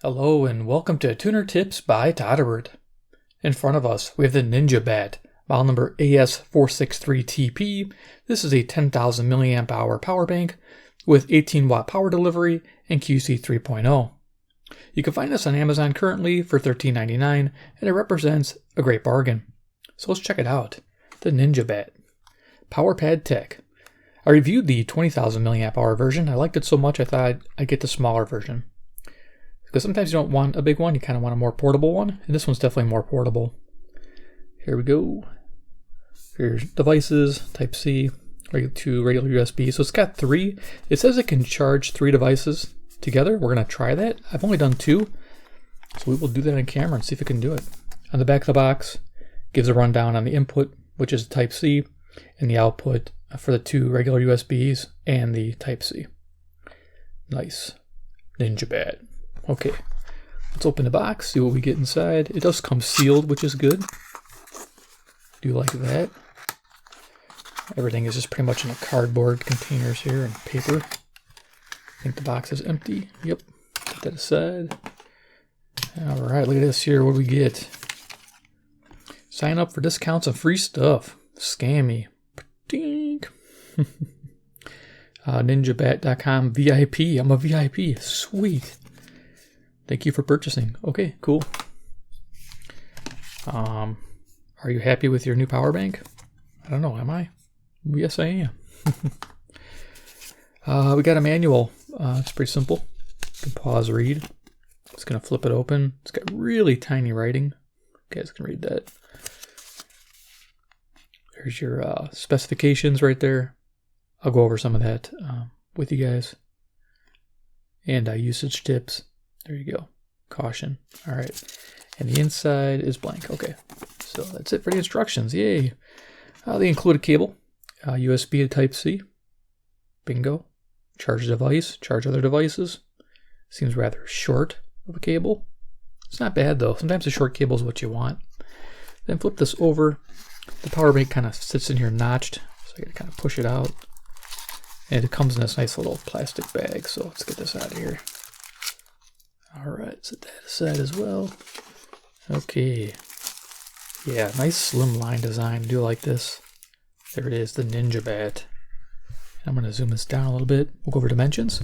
Hello and welcome to Tuner Tips by todderbert. In front of us we have the NinjaBatt model number AS-463TP. This is a 10,000 milliamp hour power bank with 18 watt power delivery and QC 3.0. You can find this on Amazon currently for $13.99 and it represents a great bargain. So let's check it out. The NinjaBatt PowerPad Tech. I reviewed the 20,000 milliamp hour version. I liked it so much I thought I'd get the smaller version. Because sometimes you don't want a big one, you kind of want a more portable one, and this one's definitely more portable. Here we go. Here's devices, Type-C, to regular USB. So it's got 3. It says it can charge 3 devices together. We're going to try that. I've only done 2, so we will do that on camera and see if it can do it. On the back of the box, gives a rundown on the input, which is Type-C, and the output for the 2 regular USBs and the Type-C. Nice. NinjaBatt. Okay, let's open the box, see what we get inside. It does come sealed, which is good. Do like that. Everything is just pretty much in a cardboard containers here and paper. I think the box is empty. Yep, put that aside. All right, look at this here. What do we get? Sign up for discounts and free stuff. Scammy. Dink. NinjaBatt.com VIP. I'm a VIP. Sweet. Thank you for purchasing. Okay, cool. Are you happy with your new power bank? I don't know, am I? Yes, I am. We got a manual. It's pretty simple. You can pause, read. Just gonna flip it open. It's got really tiny writing. You guys can read that. There's your specifications right there. I'll go over some of that with you guys. And usage tips. There you go. Caution. All right. And the inside is blank. Okay. So that's it for the instructions. Yay. They include a cable, USB to Type-C. Bingo. Charge device, charge other devices. Seems rather short of a cable. It's not bad though. Sometimes a short cable is what you want. Then flip this over. The power bank kind of sits in here notched. So I gotta kind of push it out. And it comes in this nice little plastic bag. So let's get this out of here. All right, set that aside as well. Okay. Yeah, nice slim line design. I do like this. There it is, the NinjaBatt. I'm going to zoom this down a little bit. We'll go over dimensions.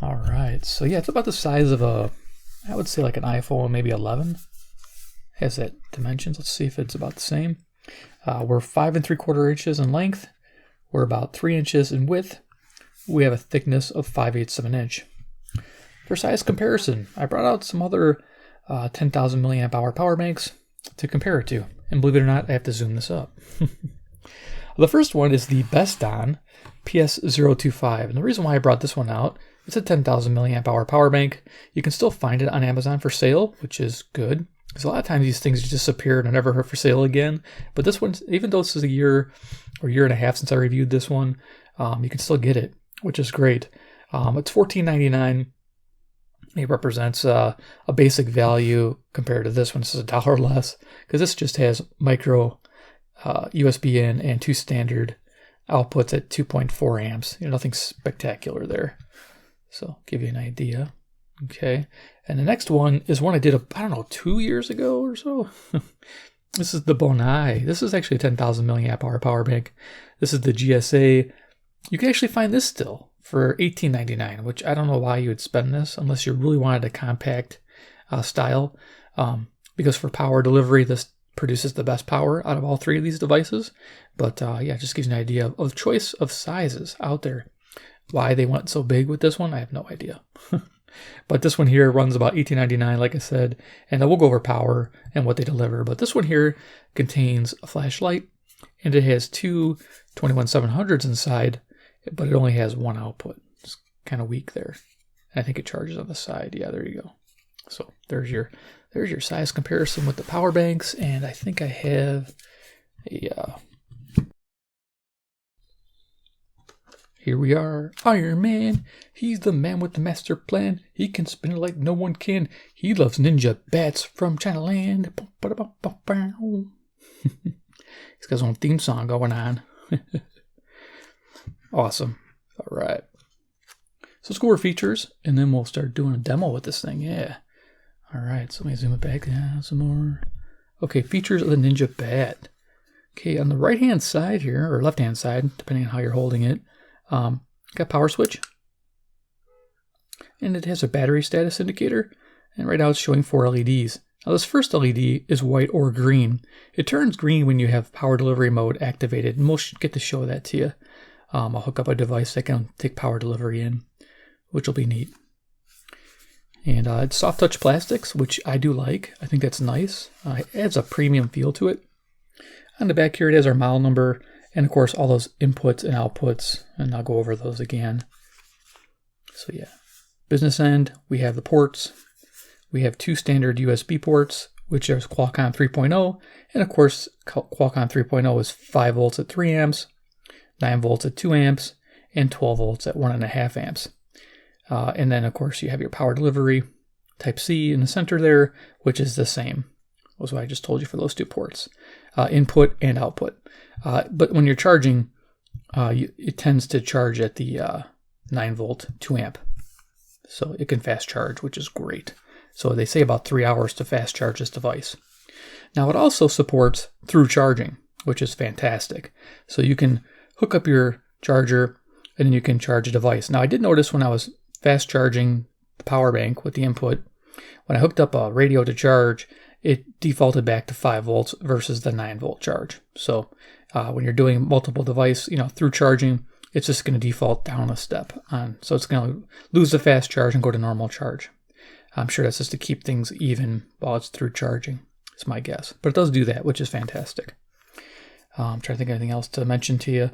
All right, so yeah, it's about the size of I would say like an iPhone, maybe 11. Has that dimensions. Let's see if it's about the same. We're 5 3/4 inches in length. We're about 3 inches in width. We have a thickness of 5/8 of an inch. For size comparison, I brought out some other 10,000 milliamp hour power banks to compare it to. And believe it or not, I have to zoom this up. The first one is the Beston PS025. And the reason why I brought this one out, it's a 10,000 milliamp hour power bank. You can still find it on Amazon for sale, which is good. Because a lot of times these things disappear and are never heard for sale again. But this one, even though this is a year or year and a half since I reviewed this one, you can still get it, which is great. It's $14.99. It represents a basic value compared to this one. This is $1 less because this just has micro USB in and 2 standard outputs at 2.4 amps. Nothing spectacular there. So give you an idea. Okay. And the next one is one I did, I don't know, 2 years ago or so. This is the Bonai. This is actually a 10,000 milliamp hour power bank. This is the GSA. You can actually find this still for $18.99, which I don't know why you would spend this unless you really wanted a compact style. Because for power delivery, this produces the best power out of all 3 of these devices. But yeah, it just gives you an idea of choice of sizes out there. Why they went so big with this one, I have no idea. But this one here runs about $18.99, like I said, and we'll go over power and what they deliver. But this one here contains a flashlight, and it has 2 21700s inside, but it only has 1 output. It's kind of weak there. I think it charges on the side. Yeah, there you go. So there's your size comparison with the power banks, and I think I have a here we are, Iron Man. He's the man with the master plan. He can spin it like no one can. He loves NinjaBatts from China Land. He's got his own theme song going on. Awesome. All right. So let's go over features, and then we'll start doing a demo with this thing. Yeah. All right, so let me zoom it back. Yeah, some more. Okay, features of the NinjaBatt. Okay, on the right-hand side here, or left-hand side, depending on how you're holding it, got power switch. And it has a battery status indicator. And right now it's showing 4 LEDs. Now this first LED is white or green. It turns green when you have power delivery mode activated, and we'll get to show that to you. I'll hook up a device that can take power delivery in, which will be neat. And it's soft touch plastics, which I do like. I think that's nice. It adds a premium feel to it. On the back here, it has our model number, and of course all those inputs and outputs, and I'll go over those again. So yeah, business end, we have the ports. We have 2 standard USB ports, which is Qualcomm 3.0, and of course Qualcomm 3.0 is 5 volts at 3 amps, 9 volts at 2 amps, and 12 volts at 1.5 amps. And then, of course, you have your power delivery, Type-C in the center there, which is the same. That was what I just told you for those 2 ports, input and output. But when you're charging, it tends to charge at the 9 volt, 2 amp. So it can fast charge, which is great. So they say about 3 hours to fast charge this device. Now, it also supports through charging, which is fantastic. So you can hook up your charger, and then you can charge a device. Now, I did notice when I was fast charging the power bank with the input, when I hooked up a radio to charge, it defaulted back to 5 volts versus the 9 volt charge. So when you're doing multiple device, through charging, it's just going to default down a step on. So it's going to lose the fast charge and go to normal charge. I'm sure that's just to keep things even while it's through charging. It's my guess. But it does do that, which is fantastic. I'm trying to think of anything else to mention to you.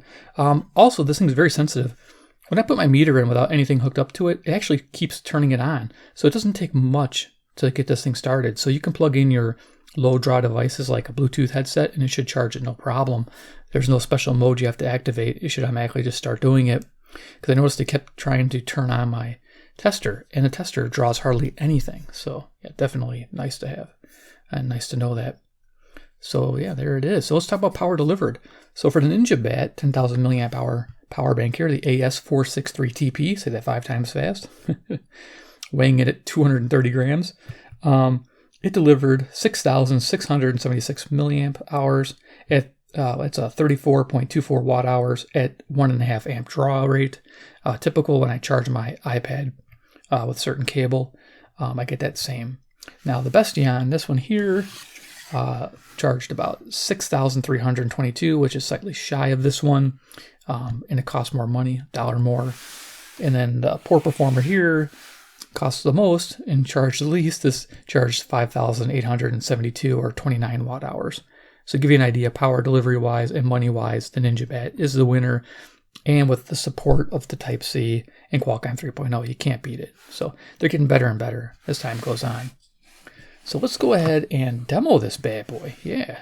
Also, this thing is very sensitive. When I put my meter in without anything hooked up to it, it actually keeps turning it on. So it doesn't take much to get this thing started. So you can plug in your low draw devices like a Bluetooth headset, and it should charge it no problem. There's no special mode you have to activate. It should automatically just start doing it. Because I noticed it kept trying to turn on my tester, and the tester draws hardly anything. So yeah, definitely nice to have, and nice to know that. So yeah, there it is. So let's talk about power delivered. So for the NinjaBatt 10,000 milliamp hour power bank here, the AS-463TP, say that 5 times fast, weighing it at 230 grams. It delivered 6,676 milliamp hours at it's a 34.24 watt hours at 1.5 amp draw rate. Typical when I charge my iPad with certain cable, I get that same. Now the Bestion, this one here, charged about 6,322, which is slightly shy of this one, and it costs more money, $1 more. And then the Poor Performer here costs the most and charged the least. This charged 5,872 or 29 watt hours. So to give you an idea, power delivery wise and money wise, the NinjaBatt is the winner. And with the support of the Type-C and Qualcomm 3.0, you can't beat it. So they're getting better and better as time goes on. So let's go ahead and demo this bad boy. Yeah.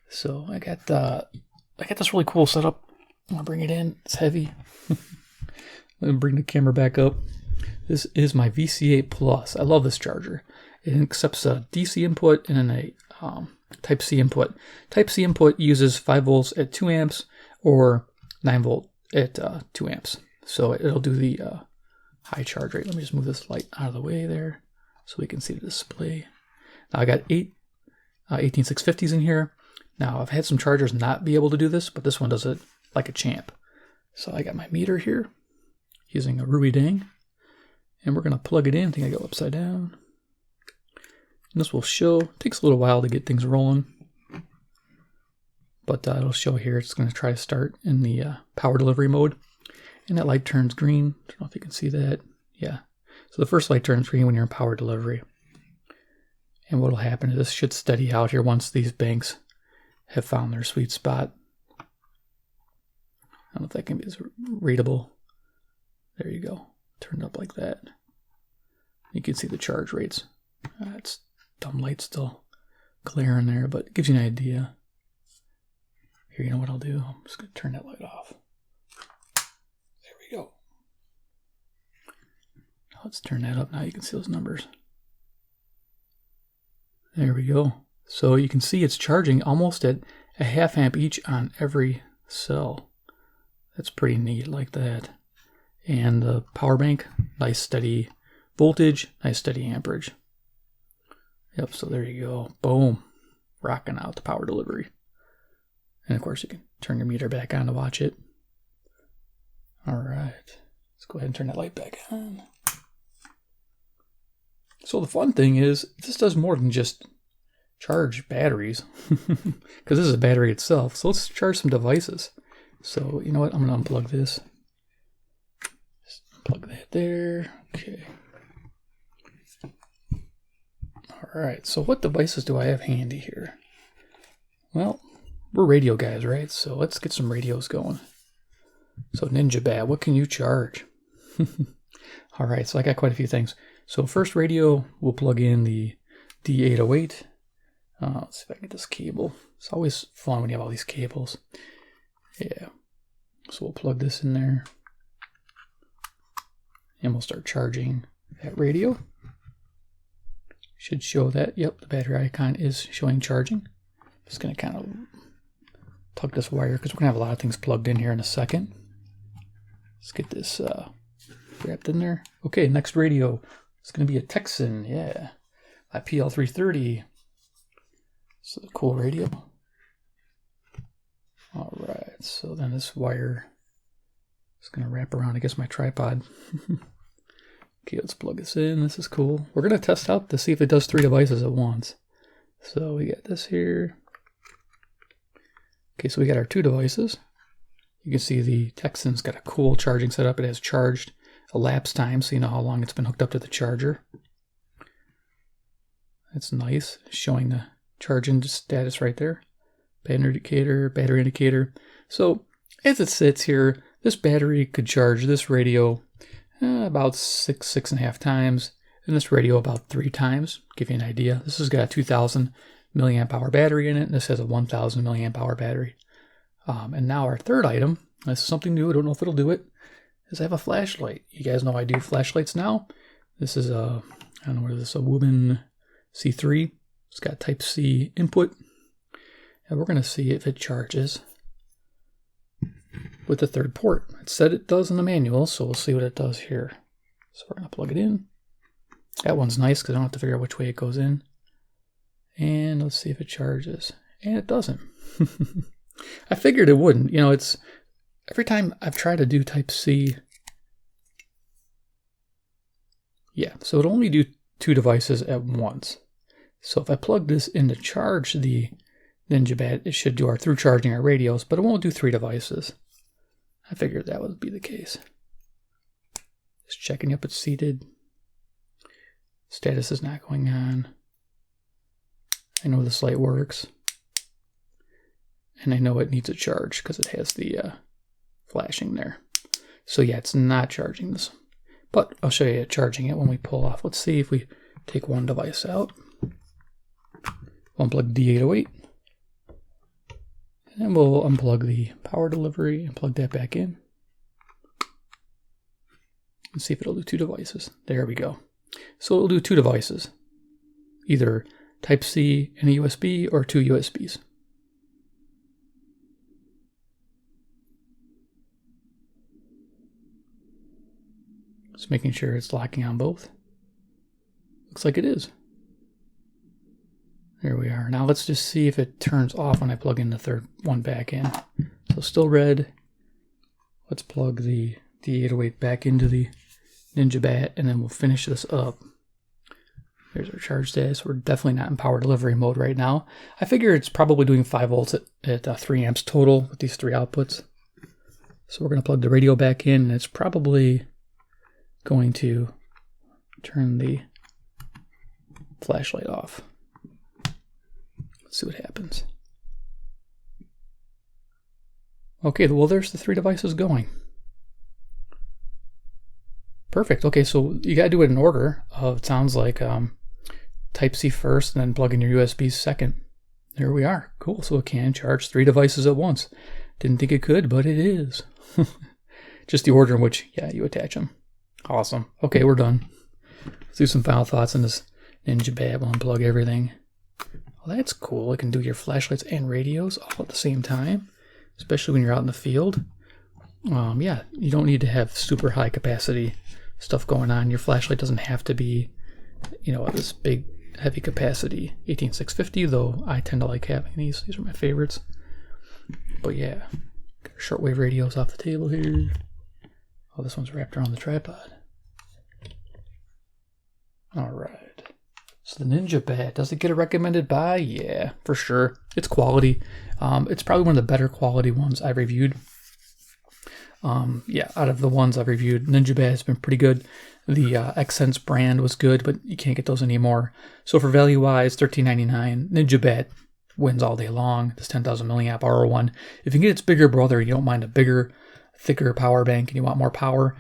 So I got this really cool setup. I'm gonna bring it in. It's heavy. Let me bring the camera back up. This is my VC8 Plus. I love this charger. It accepts a DC input and then a Type-C input. Type-C input uses 5 volts at 2 amps or 9 volt at 2 amps. So it'll do the high charge rate. Let me just move this light out of the way there so we can see the display. Now I got 8 18650s in here. Now I've had some chargers not be able to do this, but this one does it like a champ. So I got my meter here using a Ruby Dang, and we're going to plug it in. I think I go upside down. And this will show. It takes a little while to get things rolling, but it'll show here. It's going to try to start in the power delivery mode, and that light turns green. I don't know if you can see that. Yeah. So the first light turns green when you're in power delivery. And what will happen is this should steady out here once these banks have found their sweet spot. I don't know if that can be as readable. There you go. Turned up like that. You can see the charge rates. It's dumb light still glaring there, but it gives you an idea. Here, you know what I'll do? I'm just going to turn that light off. There we go. Now let's turn that up. Now you can see those numbers. There we go. So you can see it's charging almost at a 0.5 amp each on every cell. That's pretty neat like that. And the power bank, nice steady voltage, nice steady amperage. Yep, so there you go. Boom. Rocking out the power delivery. And of course you can turn your meter back on to watch it. Alright. Let's go ahead and turn that light back on. So the fun thing is, this does more than just charge batteries. Because this is a battery itself. So let's charge some devices. So, you know what? I'm going to unplug this. Just plug that there. Okay. Alright, so what devices do I have handy here? Well, we're radio guys, right? So let's get some radios going. So NinjaBatt, what can you charge? Alright, so I got quite a few things. So first radio, we'll plug in the D808. Let's see if I can get this cable. It's always fun when you have all these cables. Yeah. So we'll plug this in there. And we'll start charging that radio. Should show that. Yep, the battery icon is showing charging. Just going to kind of tug this wire because we're going to have a lot of things plugged in here in a second. Let's get this wrapped in there. Okay, next radio. It's going to be a Texan. Yeah. My PL330. It's a cool radio. Alright, so then this wire is going to wrap around, I guess, my tripod. Okay, let's plug this in. This is cool. We're going to test out to see if it does 3 devices at once. So we got this here. Okay, so we got our 2 devices. You can see the Texan's got a cool charging setup. It has charged elapsed time, so you know how long it's been hooked up to the charger. That's nice, showing the charging status right there. Battery indicator. So as it sits here, this battery could charge this radio about 6.5 times, and this radio about 3 times. Give you an idea. This has got a 2,000 milliamp hour battery in it, and this has a 1,000 milliamp hour battery. And now our third item, this is something new, I don't know if it'll do it, is I have a flashlight. You guys know I do flashlights now. This is a, I don't know what it is, a Woman C3. It's got Type-C input. And we're going to see if it charges with the third port. It said it does in the manual, so we'll see what it does here. So we're going to plug it in. That one's nice because I don't have to figure out which way it goes in. And let's see if it charges. And it doesn't. I figured it wouldn't. You know, it's every time I've tried to do Type-C. Yeah, so it'll only do 2 devices at once. So if I plug this in to charge the NinjaBatt, it should do our through charging our radios, but it won't do 3 devices. I figured that would be the case. Just checking up it's seated. Status is not going on. I know this light works. And I know it needs a charge because it has the flashing there. So yeah, it's not charging this. But I'll show you charging it when we pull off. Let's see if we take one device out. Unplug D808. And we'll unplug the power delivery and plug that back in. Let's see if it'll do 2 devices. There we go. So it'll do 2 devices. Either Type-C and a USB or 2 USBs. Just making sure it's locking on both. Looks like it is. There we are. Now let's just see if it turns off when I plug in the third one back in. So still red. Let's plug the D808 back into the NinjaBatt and then we'll finish this up. There's our charge status. We're definitely not in power delivery mode right now. I figure it's probably doing 5 volts at 3 amps total with these 3 outputs. So we're going to plug the radio back in and it's probably going to turn the flashlight off. Let's see what happens. Okay, well there's the 3 devices going. Perfect. Okay, so you got to do it in order. It sounds like Type-C first and then plug in your USB second. There we are. Cool. So it can charge 3 devices at once. Didn't think it could, but it is. Just the order in which, yeah, you attach them. Awesome. Okay, we're done. Let's do some final thoughts on this NinjaBatt. We'll unplug everything. Well, that's cool. It can do your flashlights and radios all at the same time, especially when you're out in the field. Yeah, you don't need to have super high capacity stuff going on. Your flashlight doesn't have to be, you know, this big heavy capacity 18650, though I tend to like having these. These are my favorites. But yeah, got our shortwave radios off the table here. Oh, this one's wrapped around the tripod. All right. So the NinjaBatt, does it get a recommended buy? Yeah, for sure. It's quality. It's probably one of the better quality ones I've reviewed. Yeah, out of the ones I've reviewed, NinjaBatt has been pretty good. The Accents brand was good, but you can't get those anymore. So for value-wise, $13.99, NinjaBatt wins all day long. This 10,000 milliamp hour one. If you can get its bigger brother, you don't mind a bigger, thicker power bank, and you want more power,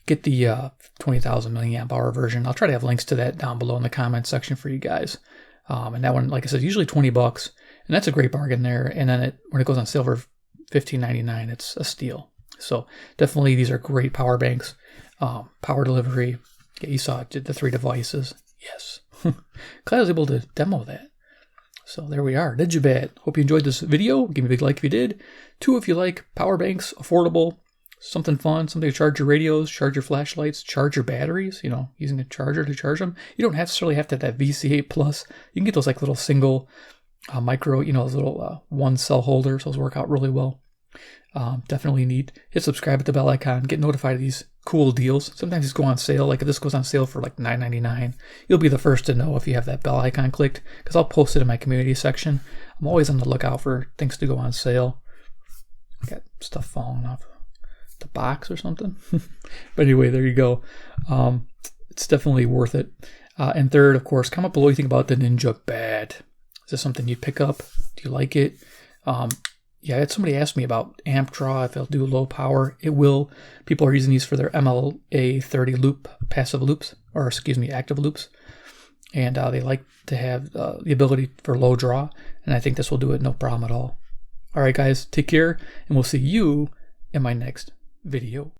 get the 20,000 milliamp hour version. I'll try to have links to that down below in the comments section for you guys. And that one, like I said, usually 20 bucks, and that's a great bargain there. And then when it goes on sale for $15.99, it's a steal. So definitely these are great power banks. Power delivery. Yeah, you saw it did the 3 devices. Yes. Glad I was able to demo that. So there we are. NinjaBatt. Hope you enjoyed this video. Give me a big like if you did. 2 if you like power banks, affordable, something fun, something to charge your radios, charge your flashlights, charge your batteries, you know, using a charger to charge them. You don't necessarily have to have that VC8 Plus. You can get those like little single micro, you know, those little 1 cell holders. Those work out really well. Definitely need hit subscribe, hit the bell icon, get notified of these cool deals. Sometimes these go on sale. Like if this goes on sale for like $9.99, you'll be the first to know if you have that bell icon clicked, because I'll post it in my community section. I'm always on the lookout for things to go on sale. I got stuff falling off the box or something. But anyway, there you go. It's definitely worth it. And third, of course, comment below what you think about the NinjaBatt. Is this something you'd pick up? Do you like it? Yeah, I had somebody ask me about amp draw, if it'll do low power. It will. People are using these for their MLA30 loop, passive loops, or excuse me, active loops. And they like to have the ability for low draw. And I think this will do it no problem at all. All right, guys, take care, and we'll see you in my next video.